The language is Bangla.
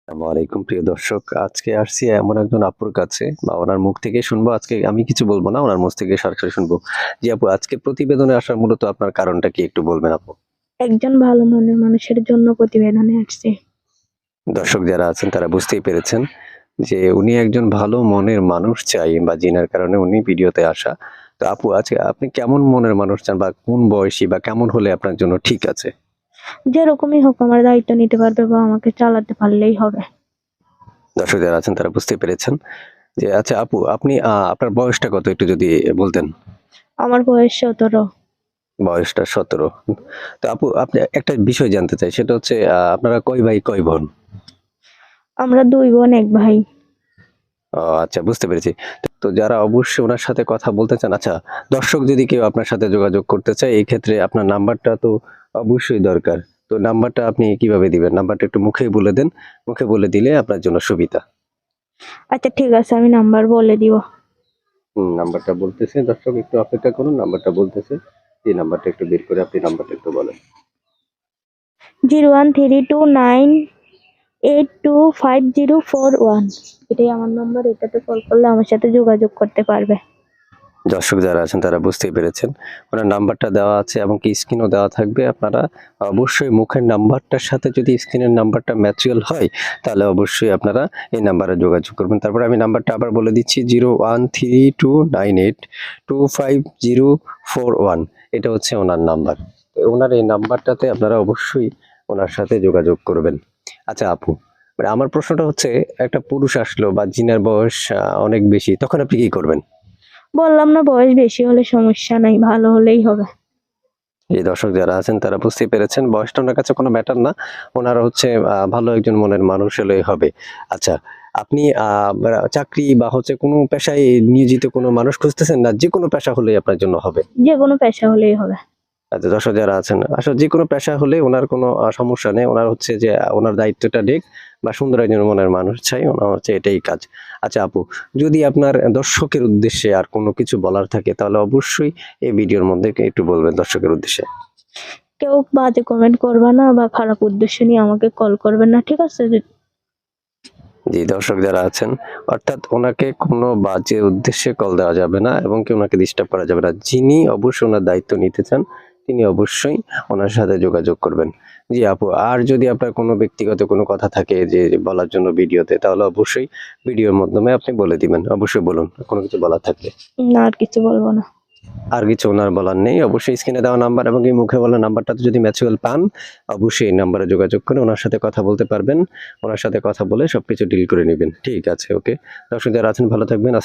আসসালামু আলাইকুম প্রিয় দর্শক। আজকে আসছি এমন একজন আপুর কাছে বা ওনার মুখ থেকে শুনবো। আজকে আমি কিছু বলবো না, ওনার মুখ থেকে সরাসরি শুনবো। জি আপু, আজকে প্রতিবেদনে আসার মূলত আপনার কারণটা কি একটু বলবেন আপু? একজন ভালো মনের মানুষের জন্য প্রতিবেদনে আসছি। দর্শক যারা আছেন তারা বুঝতেই পেরেছেন যে উনি একজন ভালো মনের মানুষ চাই বা জিনার কারণে উনি ভিডিওতে আসা। তো আপু, আজকে আপনি কেমন মনের মানুষ চান বা কোন বয়সী বা কেমন হলে আপনার জন্য ঠিক আছে? যেরকমই হোক আমার দায়িত্ব নিতে পারবে বা আমাকে চালাতে পারলেই হবে। দর্শক যারা আছেন তারা বুঝতেই পেরেছেন যে আচ্ছা আপু, আপনি আপনার বয়সটা কত একটু যদি বলতেন? আমার বয়স 17। বয়সটা 17। তো আপু, আপনি একটা বিষয় জানতে চাই, সেটা হচ্ছে আপনারা কয় ভাই কয় বোন? আমরা 2 বোন 1 ভাই। ও আচ্ছা, বুঝতে পেরেছি। তো যারা অবশ্যই ওনার সাথে কথা বলতে চান, আচ্ছা দর্শক যদি কেউ আপনার সাথে যোগাযোগ করতে চায় এই ক্ষেত্রে আপনার নাম্বারটা তো অবশ্যই দরকার। তো নাম্বারটা আপনি কিভাবে দিবেন? নাম্বারটা একটু মুখেই বলে দেন। মুখে বলে দিলে আপনার জন্য সুবিধা। আচ্ছা ঠিক আছে, আমি নাম্বার বলে দিব। নাম্বারটা বলতেছে, দর্শক একটু অপেক্ষা করুন, নাম্বারটা বলতেছে। এই নাম্বারটা একটু বের করে আপনি নাম্বারটা একটু বলেন। 01329825041। এটাই আমার নম্বর, এটাতে কল করলে আমার সাথে যোগাযোগ করতে পারবে। দর্শক যারা আছেন তারা বুঝতেই পেরেছেন। ওনার নাম্বারটা দেওয়া আছে এবং কি স্ক্রিনও দেওয়া থাকবে। আপনারা অবশ্যই মুখের নাম্বারটার সাথে যদি স্ক্রিনের নাম্বারটা ম্যাচুয়াল হয়, তাহলে অবশ্যই আপনারা এই নাম্বারে যোগাযোগ করবেন। তারপরে আমি নাম্বারটা আবার বলে দিচ্ছি, 01329825041। এটা হচ্ছে ওনার নাম্বার। তো ওনার এই নাম্বারটাতে আপনারা অবশ্যই ওনার সাথে যোগাযোগ করবেন। আচ্ছা আপু, আমার প্রশ্নটা হচ্ছে, একটা পুরুষ আসলো বা জিনার বয়স অনেক বেশি, তখন আপনি কি করবেন? বললাম না, বয়স বেশি হলে সমস্যা নাই, ভালো হলেই হবে। এই দর্শক যারা আছেন তারা বুঝতেই পেরেছেন, বয়সটা ওনার কাছে কোনো ম্যাটার না। ওনার হচ্ছে ভালো একজন মনের মানুষ হলেই হবে। আচ্ছা, আপনি চাকরি বা হচ্ছে কোনো পেশায় নিয়োজিত কোনো মানুষ খুঁজতেছেন, না যেকোনো পেশা হলেই আপনার জন্য হবে? যে কোনো পেশা হলেই হবে। আচ্ছা, দর্শক যারা আছেন আসলে যেকোনো পেশা হলে ওনার কোনো সমস্যা নেই। ওনার হচ্ছে যে ওনার দায়িত্বটা নিক বা সুন্দর একজন মনের মানুষ চাই, ওনার হচ্ছে এটাই কাজ। আচ্ছা আপু, যদি আপনার দর্শকের উদ্দেশ্যে আর কোনো কিছু বলার থাকে তাহলে অবশ্যই এই ভিডিওর মধ্যে একটু বলবেন দর্শকের উদ্দেশ্যে। কেউ বাজে কমেন্ট করবে না বা খারাপ উদ্দেশ্য নিয়ে আমাকে কল করবে না, ঠিক আছে? জি, দর্শক যারা আছেন, অর্থাৎ ওনাকে কোনো বাজে উদ্দেশ্যে কল দেওয়া যাবে না এবং কি ওনাকে ডিস্টার্ব করা যাবে না। যিনি অবশ্যই ওনার দায়িত্ব নিতে চান তিনি অবশ্যই ওনার সাথে যোগাযোগ করবেন। জি আপু, আর যদি আপনার কোনো ব্যক্তিগত কোনো কথা থাকে যে বলার জন্য ভিডিওতে, তাহলে অবশ্যই ভিডিওর মাধ্যমে আপনি বলে দিবেন। অবশ্যই বলুন কোনো কিছু বলার থাকলে। না, আর কিছু বলবো না। আর কিছু ওনার বলার নেই। অবশ্যই স্ক্রিনে দেওয়া নাম্বার এবং এই মুখে বলা নাম্বারটাতে যদি ম্যাচুয়াল পান, অবশ্যই এই নাম্বারে যোগাযোগ করে ওনার সাথে কথা বলতে পারবেন। ওনার সাথে কথা বলে সবকিছু ডিল করে নিবেন। ঠিক আছে, ওকে। দর্শক যারা আছেন ভালো থাকবেন।